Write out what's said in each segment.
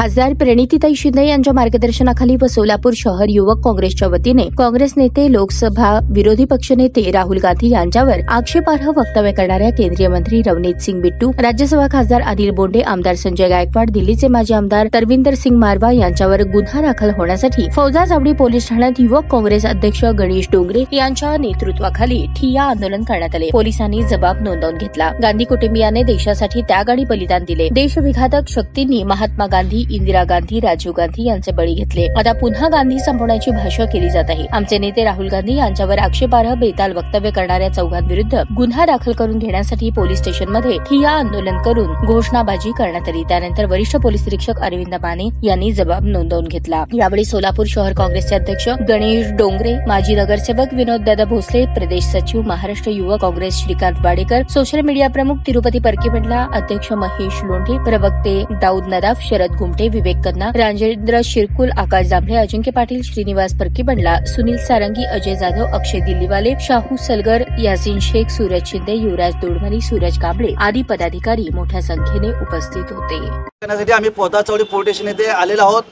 खासदार प्रणितीताई शिंदे यांच्या मार्गदर्शनाखाली व सोलापूर शहर युवक काँग्रेसच्या वतीने काँग्रेस नेते, लोकसभा विरोधी पक्षनेते राहुल गांधी यांच्यावर आक्षेपार्ह वक्तव्य करणाऱ्या केंद्रीय मंत्री रवनीत सिंग बिट्टू, राज्यसभा खासदार अनिल बोंडे, आमदार संजय गायकवाड, दिल्लीचे माजी आमदार तरविंदर सिंग मारवा यांच्यावर गुन्हा दाखल होण्यासाठी फौजा चावडी पोलीस ठाण्यात युवक काँग्रेस अध्यक्ष गणेश डोंगरे यांच्या नेतृत्वाखाली ठिय्या आंदोलन करण्यात आले। पोलिसांनी जबाब नोंदवून घेतला। गांधी कुटुंबियांनी देशासाठी त्याग आणि बलिदान दिले। देशविघातक शक्तींनी महात्मा गांधी, इंदिरा गांधी, राजीव गांधी यांचे बळी घेतले। आता पुन्हा गांधी संपवण्याची भाषा केली जात आहे। आमचे नेते राहुल गांधी यांच्यावर आक्षेपार्ह बेताल वक्तव्य करणाऱ्या चौघांविरुद्ध गुन्हा दाखल करून घेण्यासाठी पोलीस स्टेशनमध्ये ठिय्या आंदोलन करून घोषणाबाजी करण्यात आली। त्यानंतर वरिष्ठ पोलीस निरीक्षक अरविंद माने यांनी जबाब नोंदवून घेतला। यावेळी सोलापूर शहर काँग्रेसचे अध्यक्ष गणेश डोंगरे, माजी नगरसेवक विनोद दादा भोसले, प्रदेश सचिव महाराष्ट्र युवक काँग्रेस श्रीकांत वाडेकर, सोशल मीडिया प्रमुख तिरुपती परकीबंडला, अध्यक्ष महेश लोंढे, प्रवक्ते दाऊद नदाफ, शरद घुमटे, विवेक कन्ना, राजेंद्र शिरकुल, आकाश जांभळे, अजिंक्य पाटील, श्रीनिवास परकीबंडला, सुनील सारंगी, अजय जाधव, अक्षय दिल्लीवाले, शाहू सलगर, यासिन शेख, सूरज शिंदे, युवराज दोडमनी, सूरज कांबळे आदी पदाधिकारी मोठ्या संख्येने उपस्थित होते। आम्ही पौधा चौडी पोलीस स्टेशन येथे आलेलो आहोत।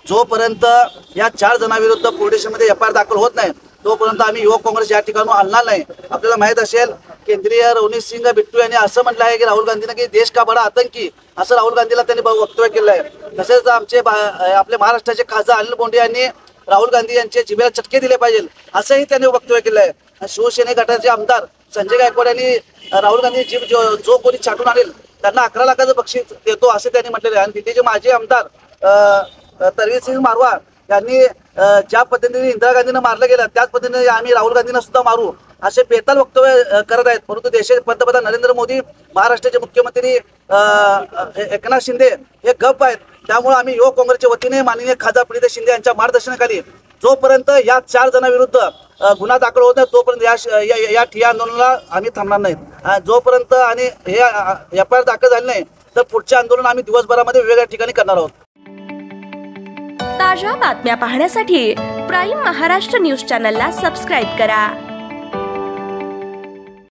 जोपर्यंत या 4 जणांविरुद्ध पोलीस स्टेशनमध्ये एफआयआर दाखल होत नाही तोपर्यंत आम्ही युवक काँग्रेस या ठिकाणी हलणार नाही। आपल्याला माहित असेल केंद्रीय रवनीत सिंग बिट्टू यांनी असं म्हटलं आहे की राहुल गांधीने की देश का बडा आतंकी, असं राहुल गांधीला त्यांनी वक्तव्य केलं आहे। तसेच आपले महाराष्ट्राचे खासदार अनिल बोंडे यांनी राहुल गांधी यांचे जिभेला चटके दिले पाहिजे असंही त्यांनी वक्तव्य केलं आहे। शिवसेने गटाचे आमदार संजय गायकवाड यांनी राहुल गांधी जीभ जो कोणी छाटून आणेल त्यांना 11 लाखाचं बक्षीस देतो असे त्यांनी म्हटलेले आहे। आणि दिल्लीचे माजी आमदार तरविंदर सिंग मारवा यांनी ज्या पद्धतीने इंदिरा गांधींना मारलं गेलं त्याच पद्धतीने आम्ही राहुल गांधींना सुद्धा मारू असे बेताल वक्तव्य करत आहेत। परंतु देशाचे पंतप्रधान नरेंद्र मोदी, महाराष्ट्राचे मुख्यमंत्री एकनाथ शिंदे हे गप्प आहेत। त्यामुळे आम्ही युवक काँग्रेसच्या वतीने माननीय खासदार प्रणितीताई शिंदे यांच्या मार्गदर्शनाखाली जोपर्यंत या 4 जणांविरुद्ध गुन्हा दाखल होत नाही तोपर्यंत या ठिय्या आंदोलनाला आम्ही थांबणार नाहीत। जोपर्यंत आणि हे एफआयआर दाखल झाले नाही तर पुढचे आंदोलन आम्ही दिवसभरामध्ये वेगवेगळ्या ठिकाणी करणार आहोत। ताज्या बातम्या पाहण्यासाठी प्राईम महाराष्ट्र न्यूज चॅनलला सबस्क्राईब करा।